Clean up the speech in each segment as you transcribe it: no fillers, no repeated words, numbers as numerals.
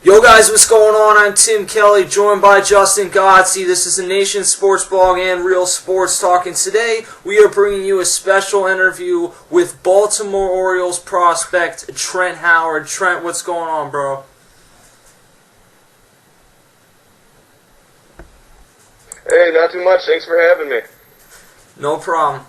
Yo guys, what's going on? I'm Tim Kelly, joined by Justin Godsey. This is the Nation Sports Blog and Real Sports Talk, and today we are bringing you a special interview with Baltimore Orioles prospect Trent Howard. Trent, what's going on, bro? Hey, not too much. Thanks for having me. No problem.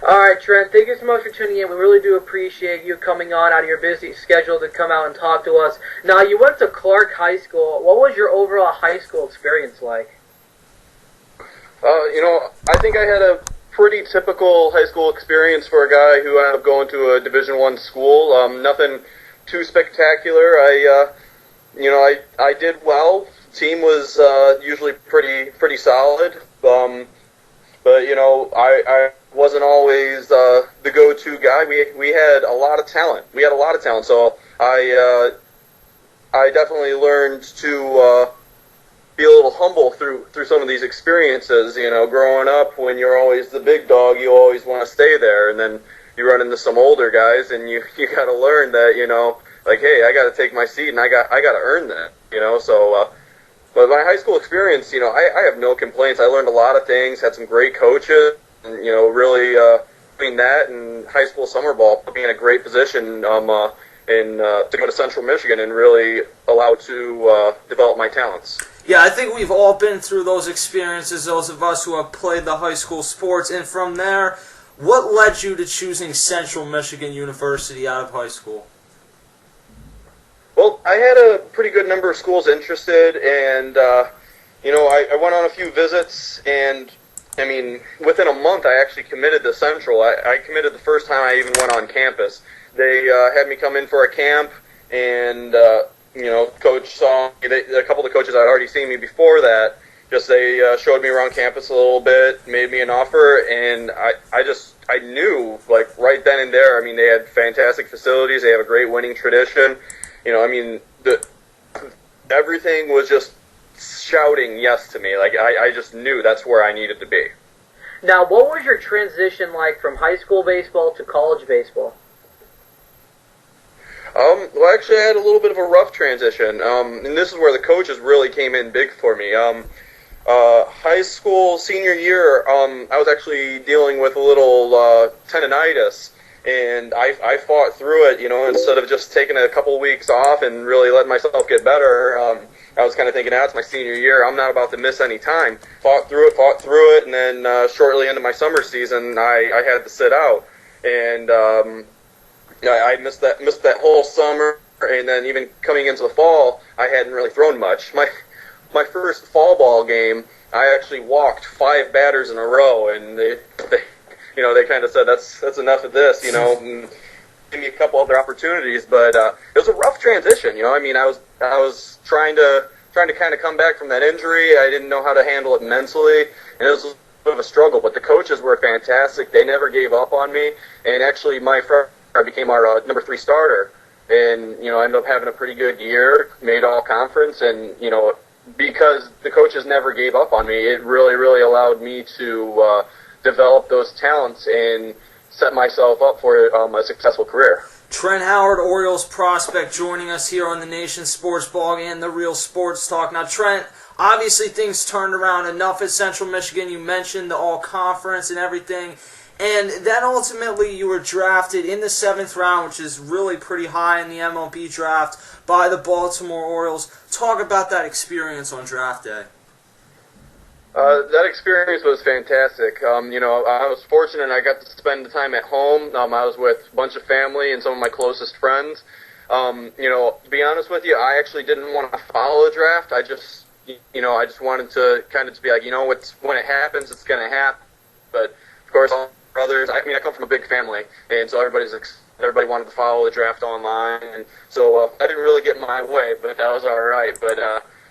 All right, Trent, thank you so much for tuning in. We really do appreciate you coming on out of your busy schedule to come out and talk to us. Now, you went to Clark High School. What was your overall high school experience like? I think I had a pretty typical high school experience for a guy who ended up going to a Division I school. Nothing too spectacular. I did well. Team was usually pretty solid. But I wasn't always the go-to guy. We had a lot of talent. So I definitely learned to be a little humble through some of these experiences. Growing up, when you're always the big dog, you always want to stay there, and then you run into some older guys, and you got to learn that hey, I got to take my seat, and I got to earn that. But my high school experience, I have no complaints. I learned a lot of things, had some great coaches, and, really between that and high school summer ball put me in a great position to go to Central Michigan and really allow to develop my talents. Yeah, I think we've all been through those experiences, those of us who have played the high school sports, and from there, what led you to choosing Central Michigan University out of high school? Well, I had a pretty good number of schools interested, and I went on a few visits, and within a month I actually committed to Central. I committed the first time I even went on campus. They had me come in for a camp, and Coach saw me. A couple of the coaches I'd already seen me before that. They showed me around campus a little bit, made me an offer, and I knew right then and there. They had fantastic facilities. They have a great winning tradition. Everything was just shouting yes to me. I just knew that's where I needed to be. Now, what was your transition like from high school baseball to college baseball? Well, actually, I had a little bit of a rough transition, and this is where the coaches really came in big for me. High school senior year, I was actually dealing with a little tendonitis. And I fought through it, instead of just taking a couple weeks off and really letting myself get better. I was kind of thinking, it's my senior year. I'm not about to miss any time. Fought through it, and then shortly into my summer season, I had to sit out. And I missed that whole summer. And then even coming into the fall, I hadn't really thrown much. My first fall ball game, I actually walked 5 batters in a row, and they kind of said, that's enough of this, and give me a couple other opportunities, but it was a rough transition, I was trying to kind of come back from that injury. I didn't know how to handle it mentally, and it was a bit of a struggle, but the coaches were fantastic. They never gave up on me, and actually my freshman year I became our number 3 starter, and, I ended up having a pretty good year, made all conference, and, because the coaches never gave up on me, it really, really allowed me to develop those talents and set myself up for a successful career. Trent Howard, Orioles prospect, joining us here on the Nation Sports Blog and the Real Sports Talk. Now, Trent, obviously things turned around enough at Central Michigan. You mentioned the all-conference and everything, and then ultimately you were drafted in the 7th round, which is really pretty high in the MLB draft, by the Baltimore Orioles. Talk about that experience on draft day. That experience was fantastic. I was fortunate I got to spend the time at home. I was with a bunch of family and some of my closest friends. To be honest with you, I actually didn't want to follow the draft. I just wanted to kind of be like, when it happens, it's going to happen. But, of course, all brothers, I come from a big family, and so everybody wanted to follow the draft online. And so I didn't really get my way, but that was all right. But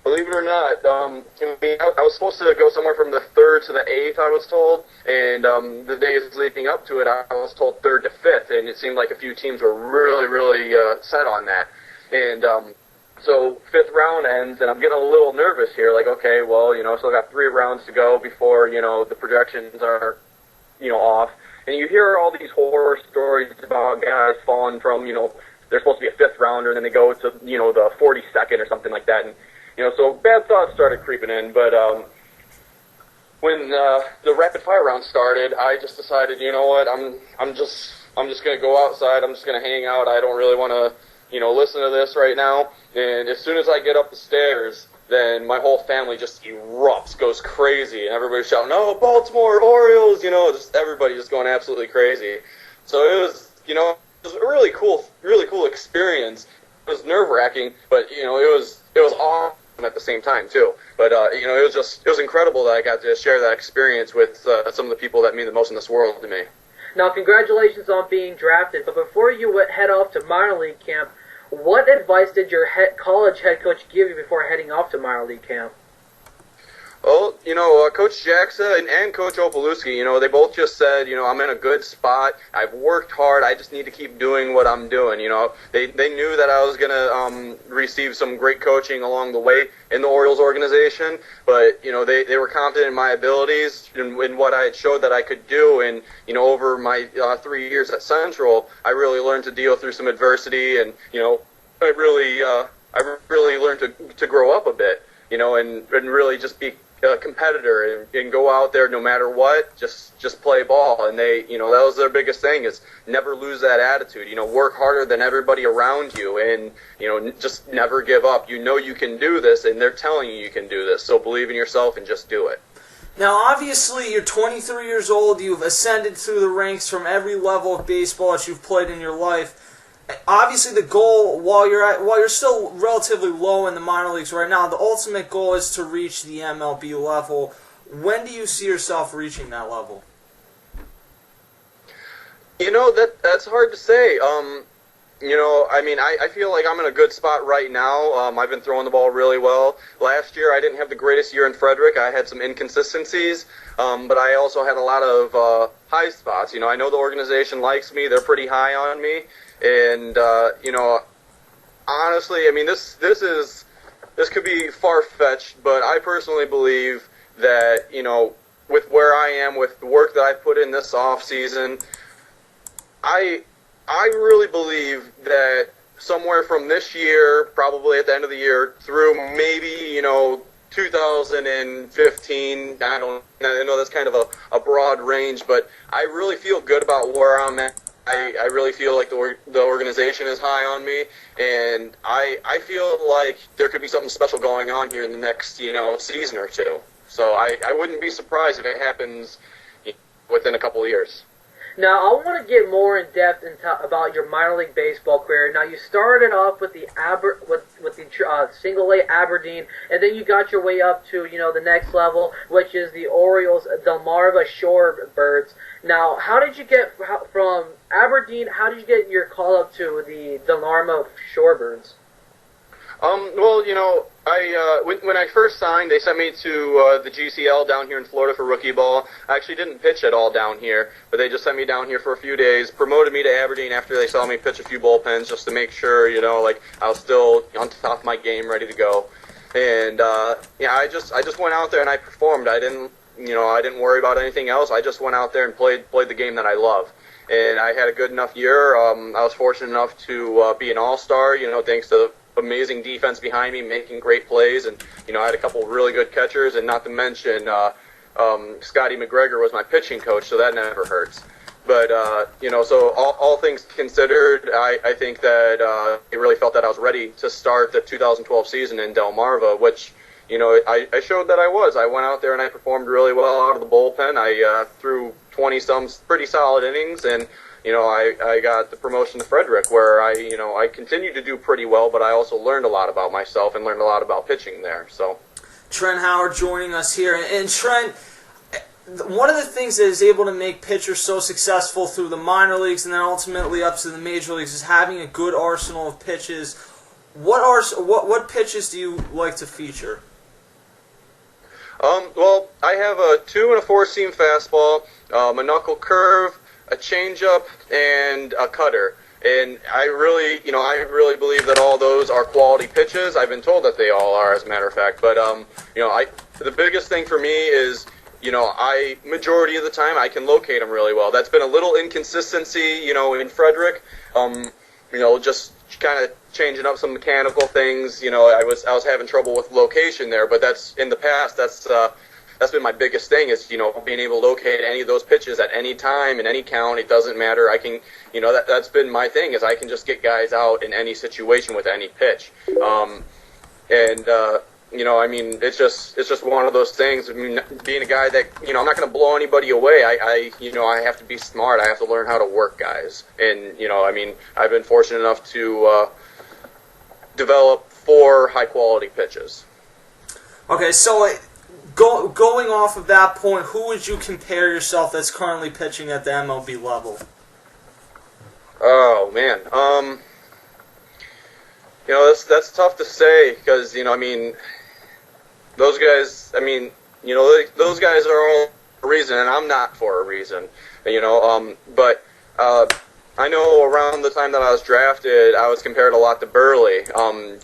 believe it or not, I was supposed to go somewhere from the 3rd to the 8th, I was told, and the days leading up to it, I was told 3rd to 5th, and it seemed like a few teams were really, really set on that. And so 5th round ends, and I'm getting a little nervous here, okay, well, still got 3 rounds to go before, the projections are, off. And you hear all these horror stories about guys falling from, they're supposed to be a fifth rounder, and then they go to, the 42nd or something like that. And, so bad thoughts started creeping in. But when the rapid fire round started, I just decided, you know what, I'm just going to go outside. I'm just going to hang out. I don't really want to, listen to this right now. And as soon as I get up the stairs, then my whole family just erupts, goes crazy, and everybody's shouting, "Oh, Baltimore Orioles!" Just everybody just going absolutely crazy. So it was, it was a really cool experience. It was nerve-wracking, but it was awesome at the same time too. But it was incredible that I got to share that experience with some of the people that mean the most in this world to me. Now, congratulations on being drafted. But before you head off to minor league camp, what advice did your college head coach give you before heading off to minor league camp? Well, Coach Jackson and Coach Opalewski, they both just said, I'm in a good spot. I've worked hard. I just need to keep doing what I'm doing. They knew that I was going to receive some great coaching along the way in the Orioles organization, but, they were confident in my abilities and in what I had showed that I could do. And, over my 3 years at Central, I really learned to deal through some adversity, and, I really learned to grow up a bit, and really just be a competitor and go out there no matter what, just play ball. And they, that was their biggest thing, is never lose that attitude. Work harder than everybody around you, and just never give up. You can do this, and they're telling you can do this. So believe in yourself and just do it. Now, obviously, you're 23 years old. You've ascended through the ranks from every level of baseball that you've played in your life. Obviously, the goal, while you're still relatively low in the minor leagues right now, the ultimate goal is to reach the MLB level. When do you see yourself reaching that level? That's hard to say. I feel like I'm in a good spot right now. I've been throwing the ball really well. Last year, I didn't have the greatest year in Frederick. I had some inconsistencies, but I also had a lot of high spots. I know the organization likes me. They're pretty high on me. And, honestly, this could be far-fetched, but I personally believe that, with where I am, with the work that I put in this off-season, I really believe that somewhere from this year, probably at the end of the year, through maybe, 2015, I know that's kind of a broad range, but I really feel good about where I'm at. I really feel like the organization is high on me, and I feel like there could be something special going on here in the next, season or two. So I wouldn't be surprised if it happens within a couple of years. Now, I want to get more in depth about your minor league baseball career. Now, you started off with the single A Aberdeen, and then you got your way up to the next level, which is the Orioles Delmarva Shorebirds. Now, how did you get from Aberdeen? How did you get your call up to the Delmarva Shorebirds? When I first signed, they sent me to the GCL down here in Florida for rookie ball. I actually didn't pitch at all down here, but they just sent me down here for a few days, promoted me to Aberdeen after they saw me pitch a few bullpens just to make sure, I was still on top of my game, ready to go. And, I just went out there and I performed. I didn't worry about anything else. I just went out there and played the game that I love. And I had a good enough year. I was fortunate enough to be an all-star, thanks to amazing defense behind me, making great plays, and I had a couple of really good catchers, and not to mention Scotty McGregor was my pitching coach, so that never hurts. But so all things considered, I think that it really felt that I was ready to start the 2012 season in Delmarva, which I showed that I was. I went out there and I performed really well out of the bullpen. I threw 20-some pretty solid innings, and I got the promotion to Frederick, where I continued to do pretty well, but I also learned a lot about myself and learned a lot about pitching there. So, Trent Howard joining us here, and Trent, one of the things that is able to make pitchers so successful through the minor leagues and then ultimately up to the major leagues is having a good arsenal of pitches. What pitches do you like to feature? Well, I have a 2 and a 4-seam fastball, a knuckle curve, a changeup, and a cutter. And I really believe that all those are quality pitches. I've been told that they all are, as a matter of fact. But the biggest thing for me is, majority of the time I can locate them really well. That's been a little inconsistency, in Frederick. Just kind of changing up some mechanical things. You know, I was having trouble with location there, but that's in the past. That's been my biggest thing is, you know, being able to locate any of those pitches at any time in any count. It doesn't matter. I can, you know, that's been my thing is I can just get guys out in any situation with any pitch. You know, I mean, it's just one of those things. I mean, being a guy that, you know, I'm not going to blow anybody away. You know, I have to be smart. I have to learn how to work guys. And, you know, I mean, I've been fortunate enough to develop 4 high-quality pitches. Okay, so going off of that point, who would you compare yourself that's currently pitching at the MLB level? Oh, man. You know, that's tough to say because, you know, I mean, those guys, I mean, you know, those guys are all for a reason, and I'm not for a reason, you know, but I know around the time that I was drafted, I was compared a lot to Burley,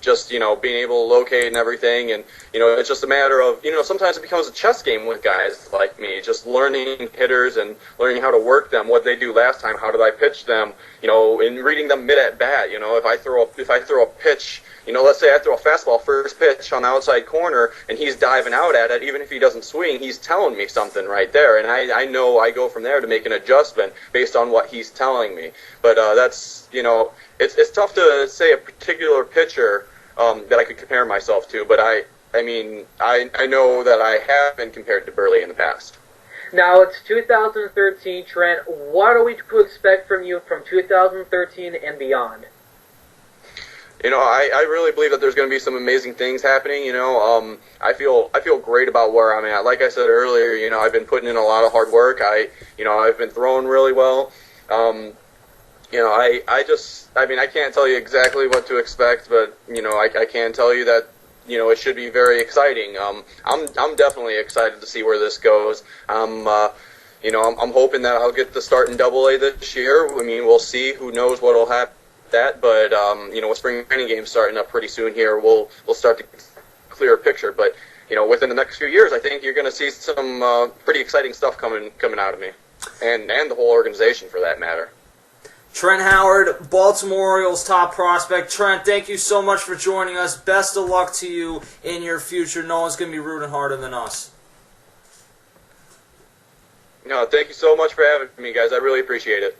just, you know, being able to locate and everything, and, you know, it's just a matter of, you know, sometimes it becomes a chess game with guys like me, just learning hitters and learning how to work them, what they do last time, how did I pitch them, you know, and reading them mid-at-bat, you know, if I throw a pitch, you know, let's say I throw a fastball first pitch on the outside corner, and he's diving out at it, even if he doesn't swing, he's telling me something right there, and I know I go from there to make an adjustment based on what he's telling me. But that's, you know, it's tough to say a particular pitcher that I could compare myself to, but I mean, I know that I have been compared to Burley in the past. Now, it's 2013, Trent. What are we to expect from you from 2013 and beyond? You know, I really believe that there's going to be some amazing things happening. You know, I feel great about where I'm at. Like I said earlier, you know, I've been putting in a lot of hard work. I've been throwing really well. You know, I mean, I can't tell you exactly what to expect, but, you know, I can tell you that, you know, it should be very exciting. I'm definitely excited to see where this goes. You know, I'm hoping that I'll get to start in Double-A this year. I mean, we'll see. Who knows what will happen. But you know, with spring training games starting up pretty soon here, we'll start to clear a picture. But you know, within the next few years, I think you're going to see some pretty exciting stuff coming out of me, and the whole organization for that matter. Trent Howard, Baltimore Orioles top prospect. Trent, thank you so much for joining us. Best of luck to you in your future. No one's going to be rooting harder than us. No, thank you so much for having me, guys. I really appreciate it.